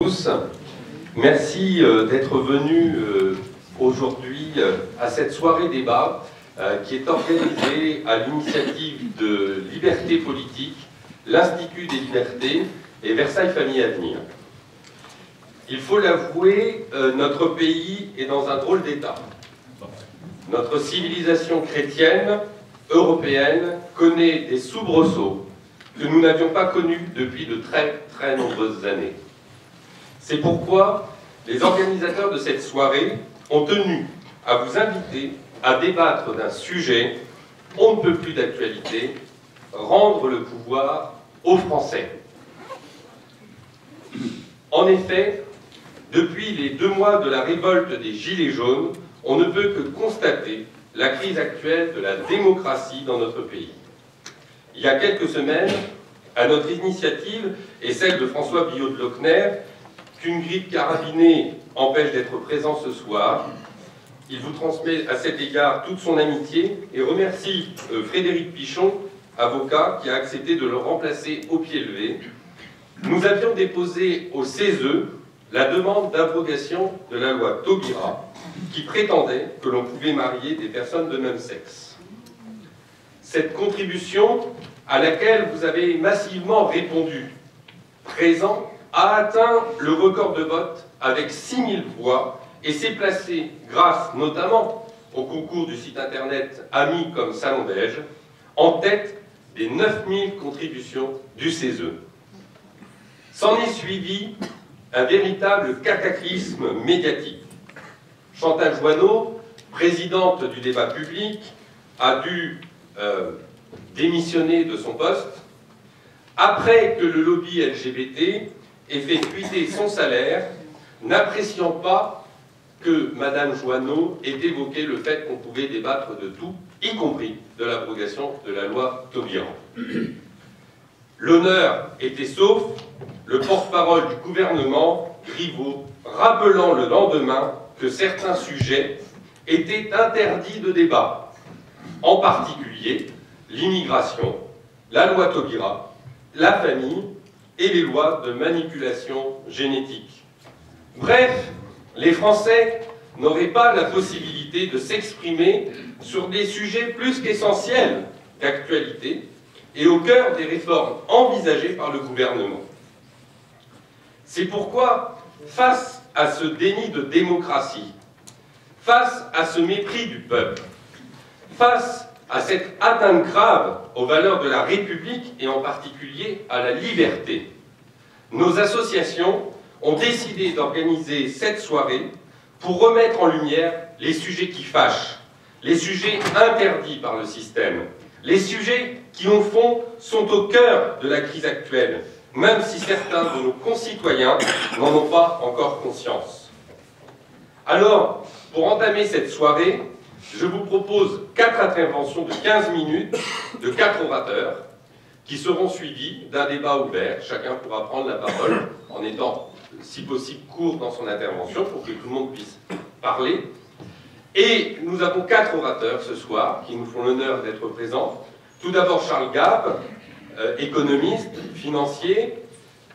Tous. Merci d'être venus aujourd'hui à cette soirée débat qui est organisée à l'initiative de Liberté Politique, l'Institut des Libertés et Versailles Famille Avenir. Il faut l'avouer, notre pays est dans un drôle d'état. Notre civilisation chrétienne, européenne, connaît des soubresauts que nous n'avions pas connus depuis de très nombreuses années. C'est pourquoi les organisateurs de cette soirée ont tenu à vous inviter à débattre d'un sujet on ne peut plus d'actualité, rendre le pouvoir aux Français. En effet, depuis les 2 mois de la révolte des Gilets jaunes, on ne peut que constater la crise actuelle de la démocratie dans notre pays. Il y a quelques semaines, à notre initiative et celle de François Billot de Lochner, qu'une grippe carabinée empêche d'être présent ce soir. Il vous transmet à cet égard toute son amitié et remercie Frédéric Pichon, avocat, qui a accepté de le remplacer au pied levé. Nous avions déposé au CESE la demande d'abrogation de la loi Taubira, qui prétendait que l'on pouvait marier des personnes de même sexe. Cette contribution, à laquelle vous avez massivement répondu, présent, a atteint le record de vote avec 6000 voix et s'est placé, grâce notamment au concours du site internet Amis comme Salon Belge, en tête des 9000 contributions du CESE. S'en est suivi un véritable cataclysme médiatique. Chantal Joanneau, présidente du débat public, a dû démissionner de son poste après que le lobby LGBT ait fait fuiter son salaire, n'appréciant pas que Madame Joanneau ait évoqué le fait qu'on pouvait débattre de tout, y compris de l'abrogation de la loi Taubira. L'honneur était sauf, le porte-parole du gouvernement, Griveaux, rappelant le lendemain que certains sujets étaient interdits de débat, en particulier l'immigration, la loi Taubira, la famille et les lois de manipulation génétique. Bref, les Français n'auraient pas la possibilité de s'exprimer sur des sujets plus qu'essentiels d'actualité et au cœur des réformes envisagées par le gouvernement. C'est pourquoi, face à ce déni de démocratie, face à ce mépris du peuple, face à cette atteinte grave aux valeurs de la République et en particulier à la liberté, nos associations ont décidé d'organiser cette soirée pour remettre en lumière les sujets qui fâchent, les sujets interdits par le système, les sujets qui, au fond, sont au cœur de la crise actuelle, même si certains de nos concitoyens n'en ont pas encore conscience. Alors, pour entamer cette soirée, je vous propose 4 interventions de 15 minutes de 4 orateurs qui seront suivies d'un débat ouvert. Chacun pourra prendre la parole en étant, si possible, court dans son intervention pour que tout le monde puisse parler. Et nous avons 4 orateurs ce soir qui nous font l'honneur d'être présents. Tout d'abord Charles Gab, économiste, financier,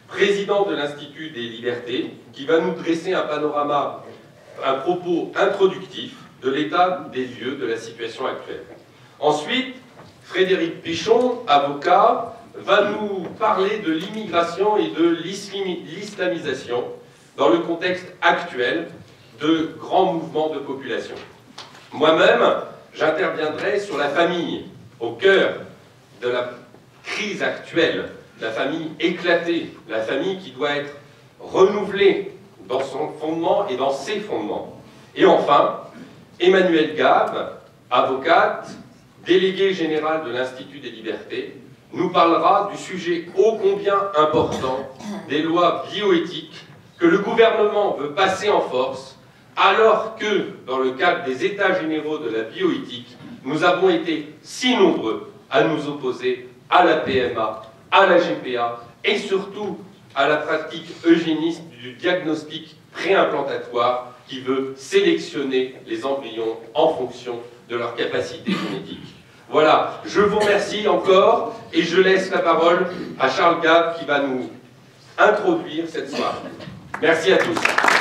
président de l'Institut des Libertés, qui va nous dresser un panorama, un propos introductif de l'état des lieux de la situation actuelle. Ensuite, Frédéric Pichon, avocat, va nous parler de l'immigration et de l'islamisation dans le contexte actuel de grands mouvements de population. Moi-même, j'interviendrai sur la famille, au cœur de la crise actuelle, la famille éclatée, la famille qui doit être renouvelée dans son fondement et dans ses fondements. Et enfin, Emmanuelle Gab, avocate, déléguée générale de l'Institut des Libertés, nous parlera du sujet ô combien important des lois bioéthiques que le gouvernement veut passer en force, alors que, dans le cadre des États généraux de la bioéthique, nous avons été si nombreux à nous opposer à la PMA, à la GPA et surtout à la pratique eugéniste du diagnostic préimplantatoire qui veut sélectionner les embryons en fonction de leur capacité génétique. Voilà, je vous remercie encore et je laisse la parole à Charles Gab qui va nous introduire cette soirée. Merci à tous.